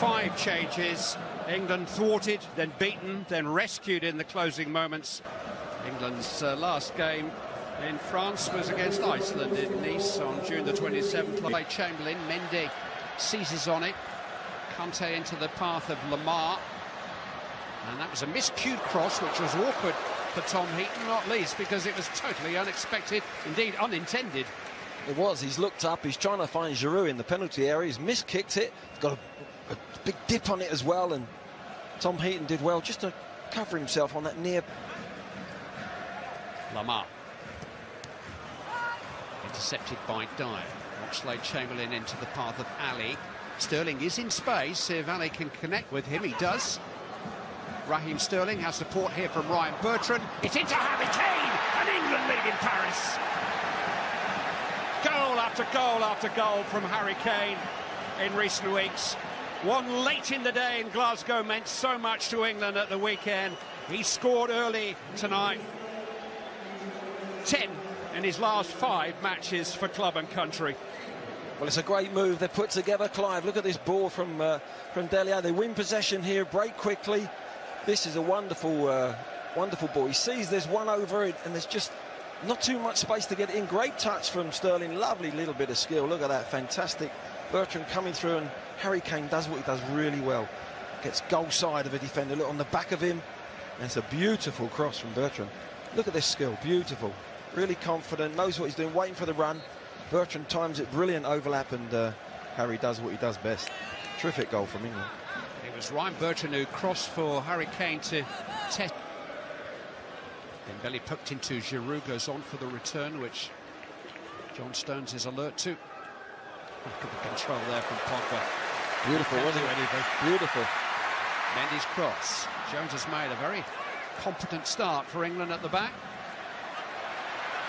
5 changes. England thwarted, then beaten, then rescued in the closing moments. England's last game in France was against Iceland in Nice on June the 27th. By Chamberlain, Mendy seizes on it. Kanté into the path of Lamar. And that was a miscued cross, which was awkward for Tom Heaton, not least because it was totally unexpected, indeed unintended. It was. He's looked up, he's trying to find Giroud in the penalty area, he's miskicked it, he's got a big dip on it as well, and Tom Heaton did well just to cover himself on that near. Lamar. Intercepted by Dyer. Oxlade-Chamberlain into the path of Ali. Sterling is in space. If Ali can connect with him, he does. Raheem Sterling has support here from Ryan Bertrand. It's into Harry Kane, and England lead in Paris. Goal after goal after goal from Harry Kane in recent weeks. One late in the day in Glasgow meant so much to England at the weekend. He scored early tonight. 10 in his last 5 matches for club and country. Well, it's a great move they put together, Clive. Look at this ball from Dele Alli. They win possession here, break quickly. This is a wonderful, wonderful ball. He sees there's one over it, and there's just not too much space to get in. Great touch from Sterling. Lovely little bit of skill. Look at that, fantastic. Bertrand coming through, and Harry Kane does what he does really well. Gets goal side of a defender. Look on the back of him. And it's a beautiful cross from Bertrand. Look at this skill, beautiful. Really confident, knows what he's doing, waiting for the run. Bertrand times it, brilliant overlap, and Harry does what he does best. Terrific goal from England. It was Ryan Bertrand who crossed for Harry Kane to test. Dembele poked into Giroud, goes on for the return, which John Stones is alert to. Look at the control there from Pogba. Beautiful, wasn't it? Beautiful. Mendy's cross. Jones has made a very competent start for England at the back.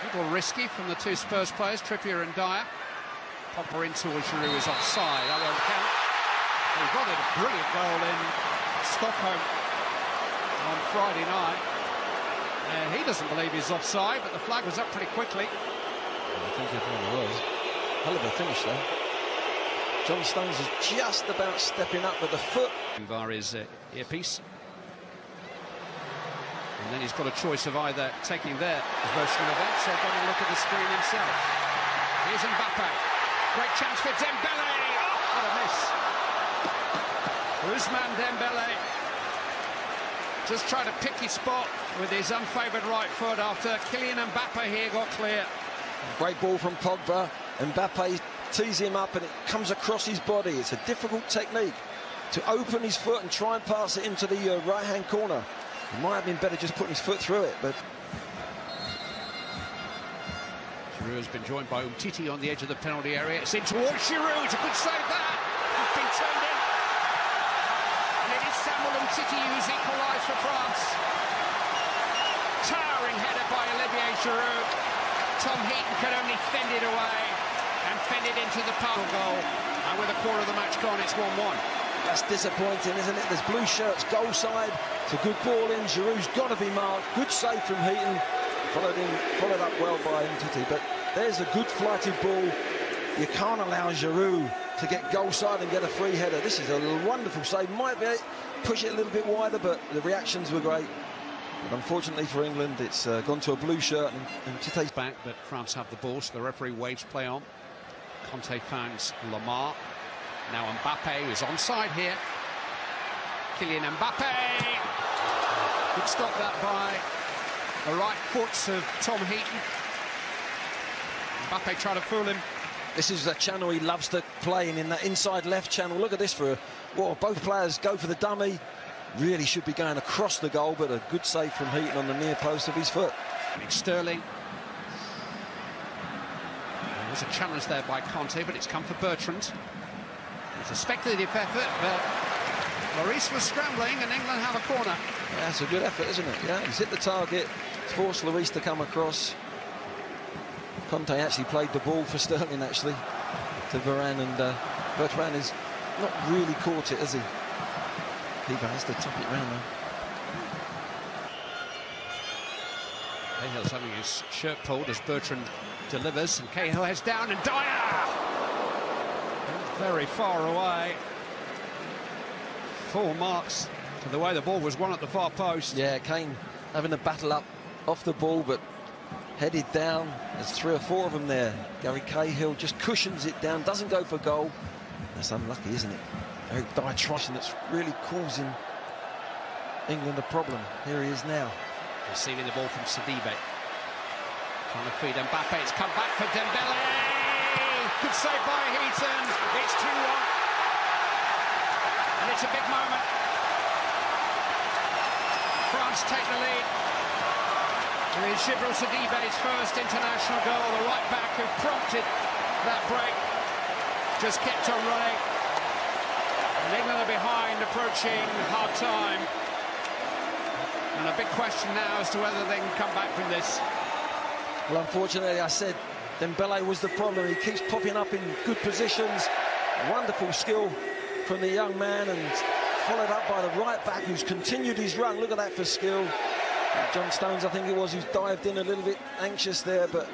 A little risky from the 2 Spurs players, Trippier and Dyer. Pogba in towards Giroud is offside. That won't count. He got it a brilliant goal in Stockholm on Friday night. And he doesn't believe he's offside, but the flag was up pretty quickly. I think it probably was. Hell of a finish there. John Stones is just about stepping up with the foot. Via his earpiece. And then he's got a choice of either taking their version of events or going to look at the screen himself. Here's Mbappe. Great chance for Dembele. Oh, what a miss. Ousmane Dembele just trying to pick his spot with his unfavoured right foot after Kylian Mbappe here got clear. Great ball from Pogba. Mbappe tees him up and it comes across his body. It's a difficult technique to open his foot and try and pass it into the right-hand corner. It might have been better just putting his foot through it, but... Giroud has been joined by Umtiti on the edge of the penalty area. It's in towards Giroud. It's a good save there. It's been turned in. And it is Samuel Umtiti who's equalised for France. Towering header by Olivier Giroud. Tom Heaton could only fend it away and fend it into the power goal. And with a quarter of the match gone, it's 1-1. That's disappointing, isn't it? There's blue shirts, goal side. It's a good ball in. Giroud's got to be marked. Good save from Heaton. Followed up well by Umtiti. But there's a good flighted ball. You can't allow Giroud to get goal side and get a free header. This is a wonderful save. Might be push it a little bit wider, but the reactions were great. But unfortunately for England, it's gone to a blue shirt, and Umtiti's back, but France have the ball, so the referee waves play on. Kanté finds Lamar. Now Mbappe is onside here. Kylian Mbappe. Good stop that by the right foot of Tom Heaton. Mbappe tried to fool him. This is the channel he loves to play in that inside left channel. Look at this both players go for the dummy. Really should be going across the goal, but a good save from Heaton on the near post of his foot. Sterling. There was a challenge there by Kanté, but it's come for Bertrand. It's a speculative effort, but Lloris was scrambling and England have a corner. Yeah, it's a good effort, isn't it? Yeah, he's hit the target. It's forced Lloris to come across. Kanté actually played the ball for Sterling, actually, to Varane, and Bertrand has not really caught it, has he? Keeper has to top it round, though. Cahill's having his shirt pulled as Bertrand delivers, and Cahill heads down, and Dyer! Very far away. full marks to the way the ball was won at the far post. Yeah, Kane having a battle up off the ball, but headed down. There's 3 or 4 of them there. Gary Cahill just cushions it down, doesn't go for goal. That's unlucky, isn't it? Eric Dier trying, that's really causing England a problem. Here he is now. Receiving the ball from Sidibe. Trying to feed Mbappe. It's come back for Dembele. Good save by Heaton. It's 2-1. And it's a big moment. France take the lead. With Djibril Sidibe's first international goal, the right back who prompted that break just kept on running. And England are behind, approaching half-time. And a big question now as to whether they can come back from this. Well, unfortunately, I said Dembele was the problem. He keeps popping up in good positions. Wonderful skill from the young man, and followed up by the right back who's continued his run. Look at that for skill. John Stones, I think it was, who's dived in a little bit anxious there, but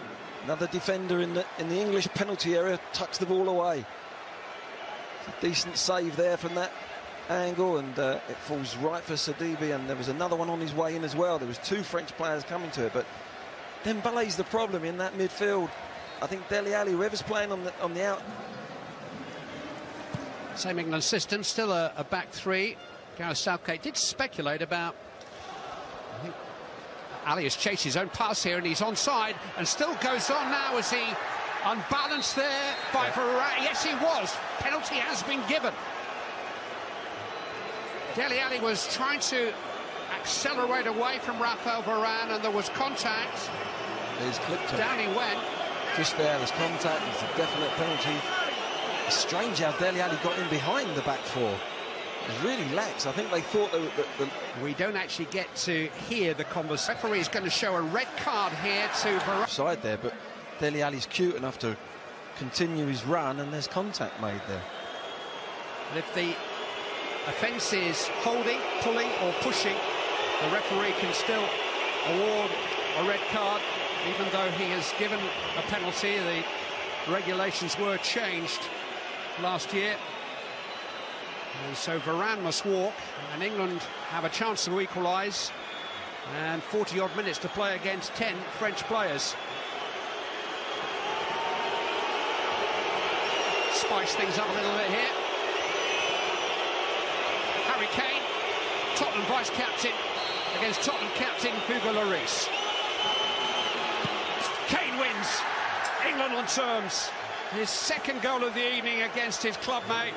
another defender in the English penalty area tucks the ball away. It's a decent save there from that angle, and it falls right for Sidibe, and there was another one on his way in as well. There was 2 French players coming to it, but Dembele's the problem in that midfield. I think Dele Alli, whoever's playing on the out. Same England system, still a back 3. Gareth Southgate did speculate about, I think Ali has chased his own pass here, and he's onside, and still goes on now as he unbalanced there by Varane. Yes, he was. Penalty has been given. Dele Alli was trying to accelerate away from Raphael Varane, and there was contact. He's clipped him. Down he went. Just there's contact. It's a definite penalty. It's strange how Dele Alli got in behind the back 4. It's really lax. I think they thought that we don't actually get to hear the conversation. The referee is going to show a red card here to Varane. Side there, but Dele Alli's cute enough to continue his run, and there's contact made there. And if the offence is holding, pulling or pushing, the referee can still award a red card, even though he has given a penalty. The regulations were changed last year, and so Varane must walk, and England have a chance to equalise, and 40-odd minutes to play against 10 French players. Spice things up a little bit here. Harry Kane, Tottenham vice-captain, against Tottenham captain Hugo Lloris. Kane wins. England on terms. His second goal of the evening against his clubmate.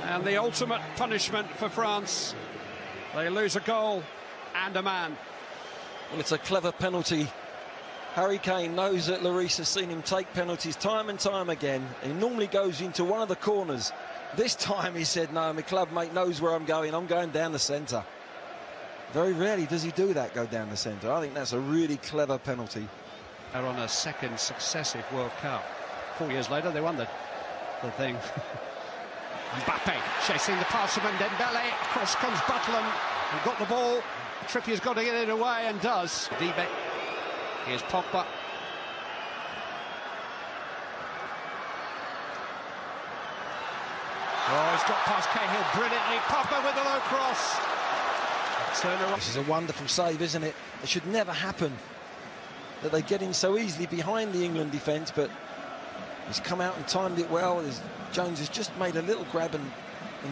And the ultimate punishment for France. They lose a goal and a man. Well, it's a clever penalty. Harry Kane knows that Lloris has seen him take penalties time and time again. He normally goes into one of the corners. This time he said, no, my clubmate knows where I'm going down the centre. Very rarely does he do that, go down the centre. I think that's a really clever penalty. They're on a second successive World Cup. 4 years later, they won the thing. Mbappe chasing the pass from Dembele. Across comes Butland and got the ball. Trippier's got to get it away and does. Sidibe. Here's Pogba. Oh, he's got past Cahill brilliantly. Pogba with a low cross. This is a wonderful save, isn't it? It should never happen that they get in so easily behind the England defence, but he's come out and timed it well. Jones has just made a little grab, and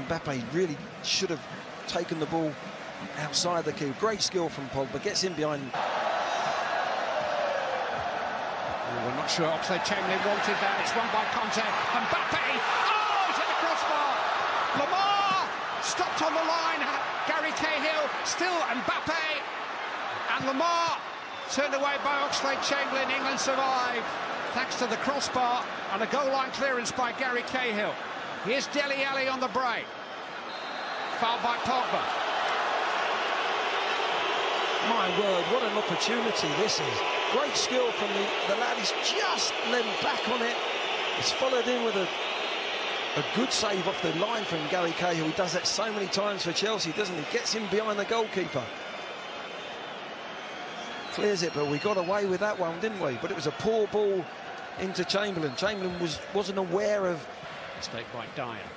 Mbappe really should have taken the ball outside the key. Great skill from Pogba, gets in behind. We're not sure Oxlade-Chamberlain wanted that. It's won by Conte. Mbappe! Oh, he's hit the crossbar! Lamar! Stopped on the line. Gary Cahill, still Mbappe. And Lamar turned away by Oxlade-Chamberlain. England survive thanks to the crossbar and a goal line clearance by Gary Cahill. Here's Dele Alli on the break. Fouled by Pogba. My word, what an opportunity this is. Great skill from the lad. He's just led back on it. It's followed in with a good save off the line from Gary Cahill. He does that so many times for Chelsea, doesn't he? Gets in behind the goalkeeper. Clears it, but we got away with that one, didn't we? But it was a poor ball into Chamberlain. Chamberlain wasn't aware of Mistake by Dyer.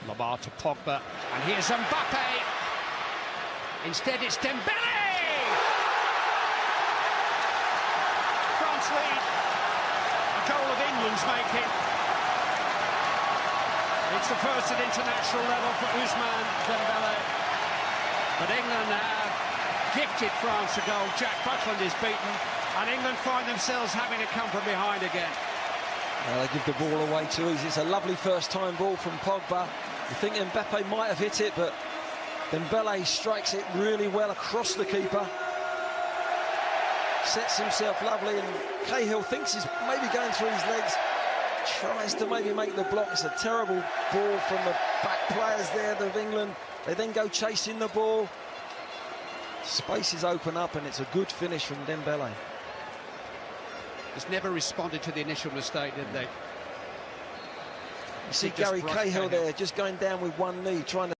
Lamar to Pogba, and here's Mbappe. Instead, it's Dembele. France lead. A goal of England's making. It's the first at international level for Ousmane Dembele. But England have gifted France a goal. Jack Butland is beaten, and England find themselves having to come from behind again. They give the ball away too easy. It's a lovely first-time ball from Pogba. You think Mbappe might have hit it, but Dembele strikes it really well across the keeper. Sets himself lovely, and Cahill thinks he's maybe going through his legs. Tries to maybe make the block. It's a terrible ball from the back players there of England. They then go chasing the ball. Spaces open up, and it's a good finish from Dembele. Just never responded to the initial mistake, did they? You see Gary Cahill there, just going down with one knee, trying to